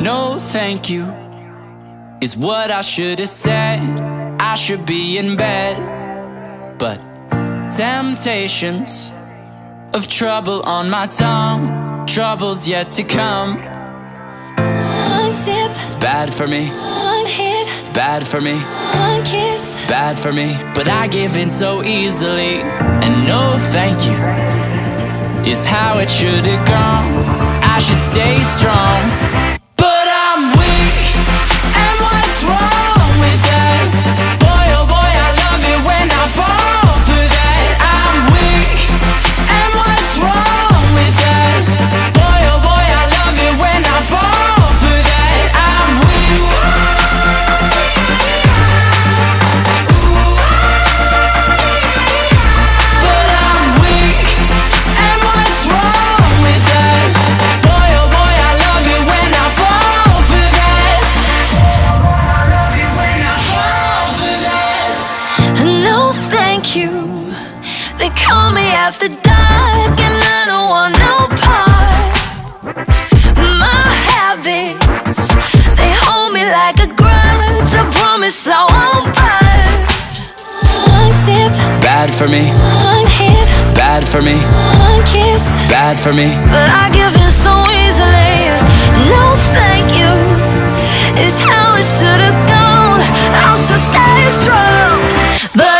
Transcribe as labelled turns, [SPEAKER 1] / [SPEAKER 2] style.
[SPEAKER 1] No thank you is what I should have said. I should be in bed, but temptations of trouble on my tongue, trouble's yet to come.
[SPEAKER 2] One sip,
[SPEAKER 1] Bad for me,
[SPEAKER 2] one hit,
[SPEAKER 1] bad for me,
[SPEAKER 2] one kiss.
[SPEAKER 1] bad for me. But I give in so easily, and no thank you is how it should have gone. I should stay strong, but I'm weak, and what's wrong with that? Boy, oh boy, I love it when I fall for that. I'm weak, and what's wrong with that? Boy, oh boy, I love it when I fall for that. I'm weak. But I'm weak, and what's wrong with that? Boy, oh boy, I love it when I fall for that.
[SPEAKER 2] No thank you. They call me after dark and I don't want no part. My habits, they hold me like a grudge. I promise I won't budge. One sip,
[SPEAKER 1] Bad for me,
[SPEAKER 2] one hit,
[SPEAKER 1] bad for me,
[SPEAKER 2] one kiss.
[SPEAKER 1] bad for me.
[SPEAKER 2] But I give in so easily. No thank you is how it should have gone. I should stay strong, but